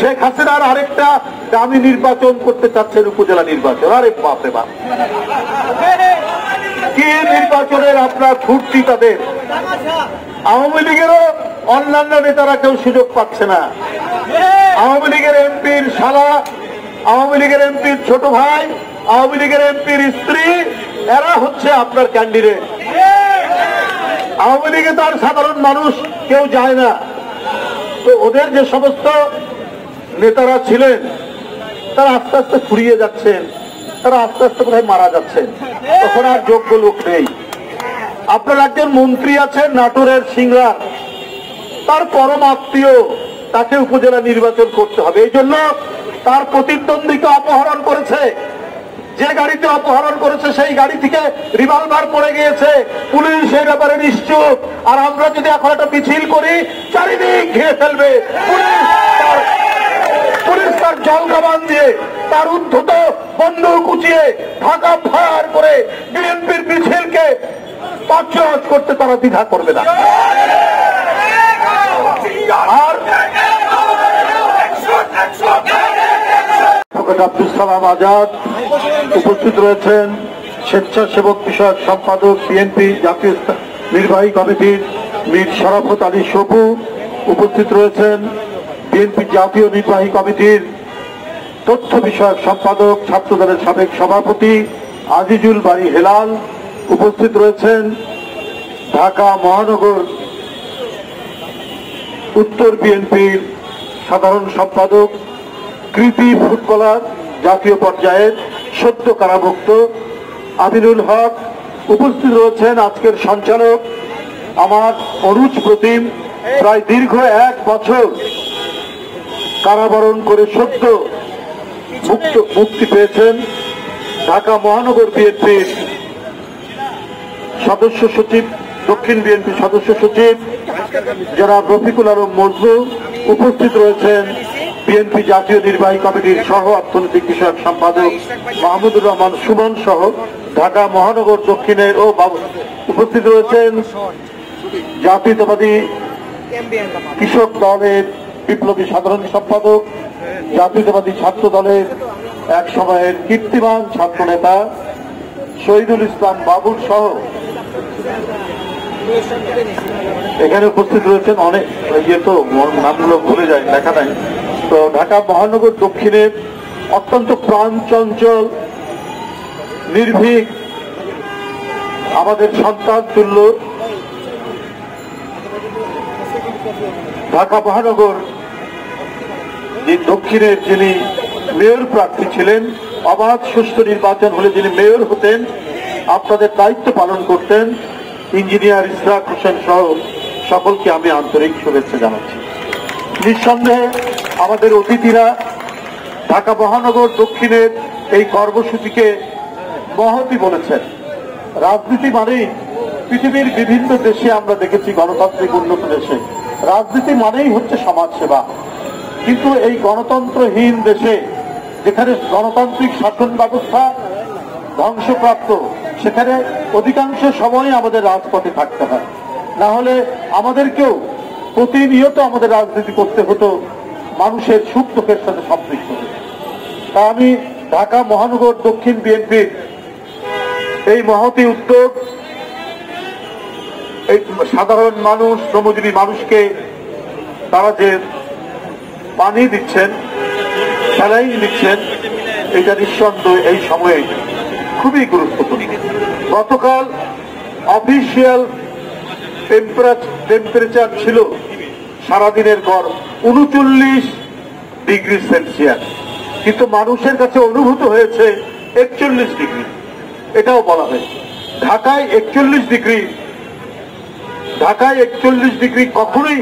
শেখ হাসিনার আরেকটা দামি নির্বাচন করতে চাচ্ছেন, উপজেলা নির্বাচন। আরে বাপরে বাপ, কি নির্বাচনের আপনার ফুর্তি তাদের। আওয়ামী লীগেরও অন্যান্য নেতারা কেউ সুযোগ পাচ্ছে না। আওয়ামী লীগের এমপির শালা, আওয়ামী লীগের এমপির ছোট ভাই, আওয়ামী লীগের এমপির স্ত্রী, এরা হচ্ছে আপনার ক্যান্ডিডেট। আওয়ামী লীগে তার সাধারণ মানুষ কেউ যায় না। তো ওদের যে সমস্ত নেতারা ছিলেন তারা আস্তে আস্তে ফুরিয়ে যাচ্ছেন, তারা আস্তে আস্তে কোথায় মারা যাচ্ছেন, তখন আর যোগ্য লোক নেই। আপনার একজন মন্ত্রী আছেন নাটোরের সিংড়া, তার পরম আত্মীয়, তাকে উপজেলা নির্বাচন করতে হবে। এই জন্য তার প্রতিদ্বন্দ্বীকে অপহরণ করেছে। যে গাড়িতে অপহরণ করেছে সেই গাড়ি থেকে রিভলভার পড়ে গিয়েছে, পুলিশ এই ব্যাপারে নিশ্চুপ। আর আমরা যদি এখন একটা মিছিল করি, চারিদিক ঘিরে ফেলবে পুলিশ। তার জল কামান দিয়ে, তার উদ্ধত বন্দুক উঁচিয়ে ঢাকা ফায়ার করে বিএনপির মিছিলকে তছনছ করতে তারা দ্বিধা করবে না। আর আব্দুল সালাম আজাদ উপস্থিত রয়েছেন, স্বেচ্ছাসেবক বিষয়ক সম্পাদক বিএনপি জাতীয় নির্বাহী কমিটির মীর শরাফত আলী সপু উপস্থিত রয়েছেন, বিএনপি জাতীয় নির্বাহী কমিটির তথ্য বিষয়ক সম্পাদক ছাত্রদলের সাবেক সভাপতি আজিজুল বাড়ি হেলাল উপস্থিত রয়েছেন, ঢাকা মহানগর উত্তর বিএনপির সাধারণ সম্পাদক, কৃতি ফুটবলার, জাতীয় পর্যায়ের সদ্য কারামুক্ত আমিনুল হক উপস্থিত রয়েছেন, আজকের সঞ্চালক আমার অনুজ প্রতিম, প্রায় দীর্ঘ 1 বছর কারাবরণ করে সদ্য মুক্তি পেয়েছেন, ঢাকা মহানগর বিএনপির সদস্য সচিব, দক্ষিণ বিএনপি সদস্য সচিব জনাব রফিকুল আলম মজনু উপস্থিত রয়েছেন, বিএনপি জাতীয় নির্বাহী কমিটির সহ অর্থনৈতিক বিষয়ক সম্পাদক মাহমুদুর রহমান সুমন সহ ঢাকা মহানগর দক্ষিণের উপস্থিত রয়েছেন জাতীয়তাবাদী কৃষক দলের বিপ্লবী সাধারণ সম্পাদক, জাতীয়তাবাদী ছাত্র দলের এক সময়ের কীর্তিমান ছাত্র নেতা শহীদুল ইসলাম বাবুল সহ এখানে উপস্থিত রয়েছেন অনেক, ইয়ে তো নামগুলো ভুলে যায়, দেখা নাই। তো ঢাকা মহানগর দক্ষিণের অত্যন্ত প্রাণচঞ্চল, নির্ভীক, আমাদের সন্তান তুল্য ঢাকা মহানগর দক্ষিণের যিনি মেয়র প্রার্থী ছিলেন, অবাধ সুষ্ঠু নির্বাচন হলে যিনি মেয়র হতেন, আপনাদের দায়িত্ব পালন করতেন, ইঞ্জিনিয়ার ইসরাক হোসেন সহ সকলকে আমি আন্তরিক শুভেচ্ছা জানাচ্ছি। নিঃসন্দেহে আমাদের অতিথিরা ঢাকা মহানগর দক্ষিণের এই কর্মসূচিকে মহতী বলেছেন। রাজনীতি মানেই, পৃথিবীর বিভিন্ন দেশে আমরা দেখেছি, গণতান্ত্রিক উন্নত দেশে রাজনীতি মানেই হচ্ছে সমাজসেবা। কিন্তু এই গণতন্ত্রহীন দেশে, যেখানে গণতান্ত্রিক শাসন ব্যবস্থা ধ্বংসপ্রাপ্ত, সেখানে অধিকাংশ সময় আমাদের রাজপথে থাকতে হয়, না হলে আমাদেরকেও প্রতিনিয়ত আমাদের রাজনীতি করতে হতো মানুষের সুখ দুঃখের সাথে সম্পৃক্ত। তা আমি ঢাকা মহানগর দক্ষিণ বিএনপির এই মহতী উদ্যোগ, এই সাধারণ মানুষ, শ্রমজীবী মানুষকে তারা যে পানি দিচ্ছেন, স্যালাইন দিচ্ছেন, এটা নিঃসন্দেহে এই সময়ে খুবই গুরুত্বপূর্ণ। গতকাল অফিসিয়াল টেম্পারেচার ছিল সারাদিনের গড় 39 ডিগ্রি সেলসিয়াস, কিন্তু মানুষের কাছে অনুভূত হয়েছে 41 ডিগ্রি। এটাও বলা হয় ঢাকায় 41 ডিগ্রি, ঢাকায় 41 ডিগ্রি কখনোই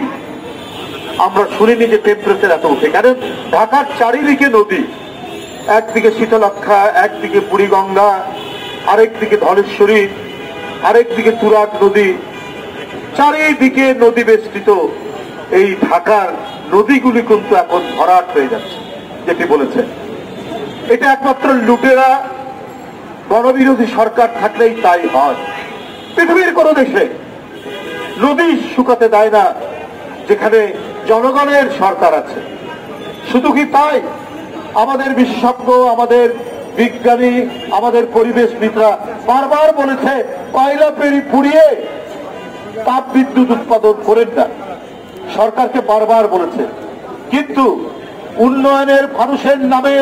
আমরা শুনিনি যে টেম্পারেচার এত উঠে। কারণ ঢাকার চারিদিকে নদী, একদিকে শীতলক্ষা, একদিকে বুড়িগঙ্গা, আরেকদিকে ধলেশ্বরী, আরেকদিকে তুরাগ নদী, চারিদিকে নদী বেষ্টিত এই ঢাকার নদীগুলি কিন্তু এখন ভরাট হয়ে যাচ্ছে, যেটি বলেছেন। এটা একমাত্র লুটেরা গণবিরোধী সরকার থাকলেই তাই হয়। পৃথিবীর কোন দেশে নদী শুকাতে দেয় না যেখানে জনগণের সরকার আছে। শুধু কি তাই, আমাদের বিশেষজ্ঞ, আমাদের বিজ্ঞানী, আমাদের পরিবেশবিদরা বারবার বলেছে কয়লা পুড়িয়ে তাপ বিদ্যুৎ উৎপাদন করেন না, সরকারকে বারবার বলেছে। কিন্তু উন্নয়নের মানুষের নামে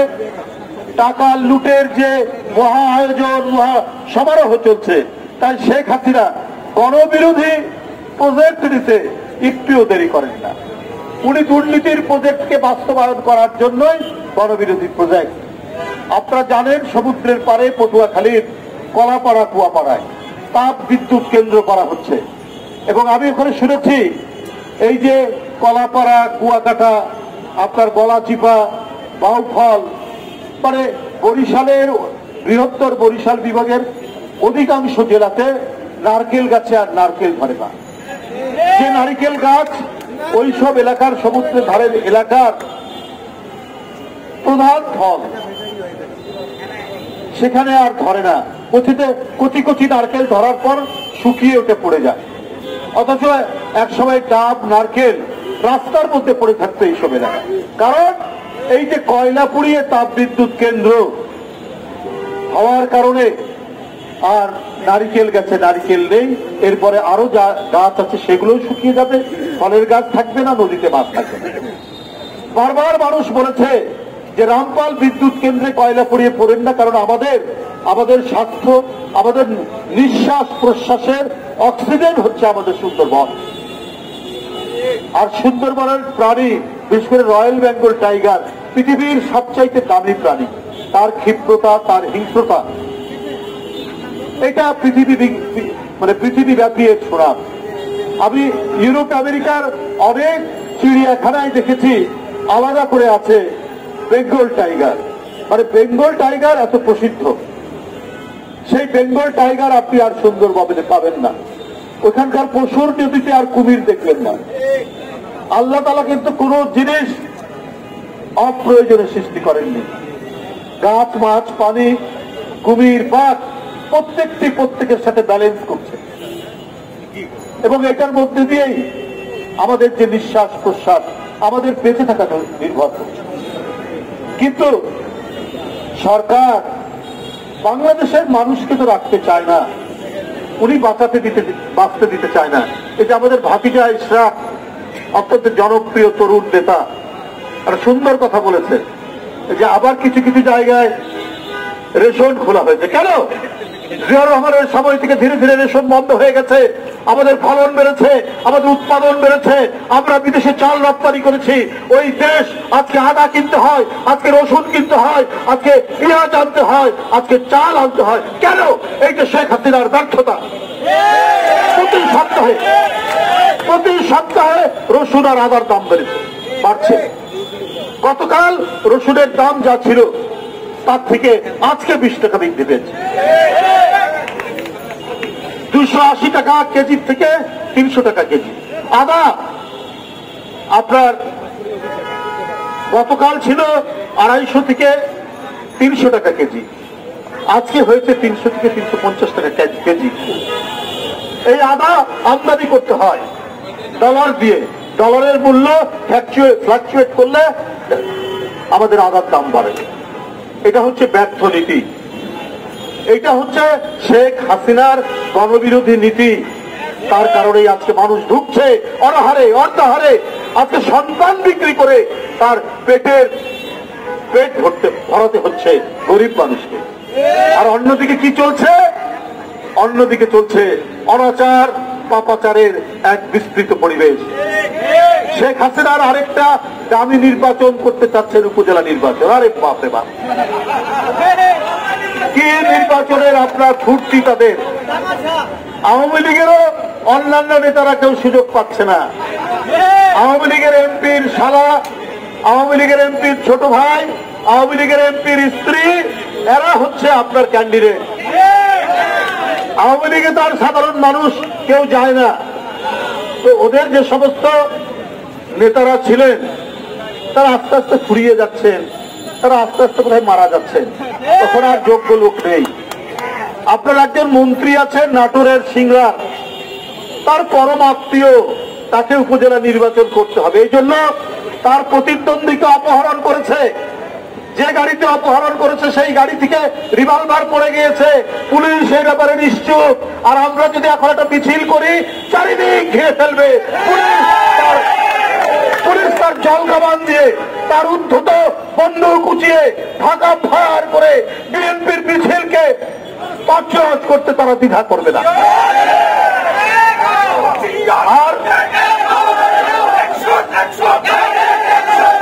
টাকা লুটের যে মহা আয়োজন, মহা সমারোহ চলছে, তাই শেখ হাসিনা গণবিরোধী প্রজেক্ট নিতে একটুও দেরি করেন না। উনি দুর্নীতির প্রজেক্টকে বাস্তবায়ন করার জন্যই গণবিরোধী প্রজেক্ট। আপনারা জানেন সমুদ্রের পারে পটুয়াখালীর কলাপাড়া কুয়াপাড়ায় তাপ বিদ্যুৎ কেন্দ্র করা হচ্ছে, এবং আমি ওখানে শুনেছি এই যে কলাপাড়া, কুয়াকাটা, আপনার গলাচিপা, বাউফল, মানে বরিশালের বৃহত্তর বরিশাল বিভাগের অধিকাংশ জেলাতে নারকেল গাছে আর নারকেল ধরে না। যে নারিকেল গাছ ওইসব এলাকার সমুদ্রের ধারের এলাকার প্রধান ফল, সেখানে আর ধরে না। কচি কচি নারকেল ধরার পর শুকিয়ে উঠে পড়ে যায়, অথচ একসময় ডাব, নারকেল রাস্তার মধ্যে পড়ে থাকতো এইসব এলাকা। কারণ এই যে কয়লা পুড়িয়ে তাপ বিদ্যুৎ কেন্দ্র হওয়ার কারণে আর নারিকেল গাছে নারিকেল নেই, এরপরে আরো যা গাছ আছে সেগুলোও শুকিয়ে যাবে, ফলের গাছ থাকবে না, নদীতে মাছ থাকবে না। বারবার মানুষ বলেছে যে রামপাল বিদ্যুৎ কেন্দ্রে কয়লা পুড়িয়ে পড়েন না, কারণ আমাদের স্বাস্থ্য, আমাদের নিঃশ্বাস প্রশ্বাসের অক্সিজেন হচ্ছে আমাদের সুন্দরবন। আর সুন্দরবনের প্রাণী, বিশেষ করে রয়্যাল বেঙ্গল টাইগার, পৃথিবীর সবচাইতে দামি প্রাণী। তার ক্ষিপ্রতা, তার হিংস্রতা, এটা পৃথিবীব্যাপী এর ছড়ান। আমি ইউরোপ আমেরিকার অনেক চিড়িয়াখানায় দেখেছি আলাদা করে আছে বেঙ্গল টাইগার, মানে বেঙ্গল টাইগার এত প্রসিদ্ধ। সেই বেঙ্গল টাইগার আপনি আর সুন্দরবনে পাবেন না। ওখানকার পশুর নদীতে আর কুমির দেখবেন না। আল্লাহ তাআলা কিন্তু কোন জিনিস অপ্রয়োজনে সৃষ্টি করেননি। গাছ, মাছ, পানি, কুমির, বাঘ প্রত্যেকের সাথে ব্যালেন্স করছে, এবং এটার মধ্যে দিয়েই আমাদের যে নিঃশ্বাস প্রশ্বাস, আমাদের বেঁচে থাকা নির্ভর করছে। কিন্তু সরকার বাংলাদেশের মানুষকে তো রাখতে চায় না, উনি বাঁচতে দিতে চায় না। এটা আমাদের ভাতিজা ইশরাক, অত্যন্ত জনপ্রিয় তরুণ নেতা, আর সুন্দর কথা বলেছে যে আবার কিছু কিছু জায়গায় রেশন খোলা হয়েছে। কেন? জিয়াউর রহমানের সময় থেকে ধীরে ধীরে রেশন বন্ধ হয়ে গেছে, আমাদের ফলন বেড়েছে, আমাদের উৎপাদন বেড়েছে, আমরা বিদেশে চাল রপ্তানি করেছি। ওই দেশ আজকে আদা কিনতে হয়, আজকে রসুন কিনতে হয়, আজকে পেঁয়াজ আনতে হয়, আজকে চাল আনতে হয়। কেন? এইটা শেখ হাসিনার ব্যর্থতা। প্রতি সপ্তাহে রসুন আর আদার দাম বাড়ছে। গতকাল রসুনের দাম যা ছিল তার থেকে আজকে 20 টাকা বৃদ্ধি পেয়েছে। 280 টাকা কেজি থেকে 300 টাকা কেজি। আদা আপনার গতকাল ছিল 250 থেকে 300 টাকা কেজি, আজকে হয়েছে 300 থেকে 350 টাকা কেজি। এই আদা আমদানি করতে হয় ডলার দিয়ে, ডলারের মূল্য ফ্লাকচুয়েট করলে আমাদের আদার দাম বাড়ে। এটা হচ্ছে ব্যর্থ নীতি, এটা হচ্ছে শেখ হাসিনার গণবিরোধী নীতি। তার কারণেই আজকে মানুষ ঢুকছে অনাহারে, অর্ধাহারে। আজকে সন্তান বিক্রি করে তার পেট ভরাতে হচ্ছে গরিব মানুষকে। আর অন্যদিকে কি চলছে? অন্যদিকে চলছে অনাচার, পাপাচারের এক বিস্তৃত পরিবেশ। শেখ হাসিনার আরেকটা দামি নির্বাচন করতে চাচ্ছেন, উপজেলা নির্বাচন। আরে বাপরে বাপ, কি নির্বাচনের আপনার ফুর্তি তাদের! আওয়ামী লীগেরও অন্যান্য নেতারা কেউ সুযোগ পাচ্ছে না। আওয়ামী লীগের এমপির শালা, আওয়ামী লীগের এমপির ছোট ভাই, আওয়ামী লীগের এমপির স্ত্রী, এরা হচ্ছে আপনার ক্যান্ডিডেট। আওয়ামী লীগে তো আর সাধারণ মানুষ কেউ যায় না। তো ওদের যে সমস্ত নেতারা ছিলেন তারা আস্তে আস্তে ফুরিয়ে যাচ্ছেন, তারা আস্তে আস্তে কোথায় মারা যাচ্ছেন, তখন আর যোগ্য লোক নেই। আপনার একজন মন্ত্রী আছেন নাটোরের সিংড়া, তার পরম আত্মীয়, তাকে উপজেলা নির্বাচন করতে হবে। এই জন্য তার প্রতিদ্বন্দ্বীকে অপহরণ করেছে, যে গাড়িতে অপহরণ করেছে সেই গাড়ি থেকে রিভলভার পড়ে গিয়েছে, পুলিশ এই ব্যাপারে নিশ্চুপ। আর আমরা যদি এখন একটা মিছিল করি চারিদিক ঘিরে ফেলবে পুলিশ তার জল কামান দিয়ে তার উদ্ধত বন্দুক উঁচিয়ে ঢাকা ফায়ার করে বিএনপির মিছিলকে তছনছ করতে তারা দ্বিধা করবে না।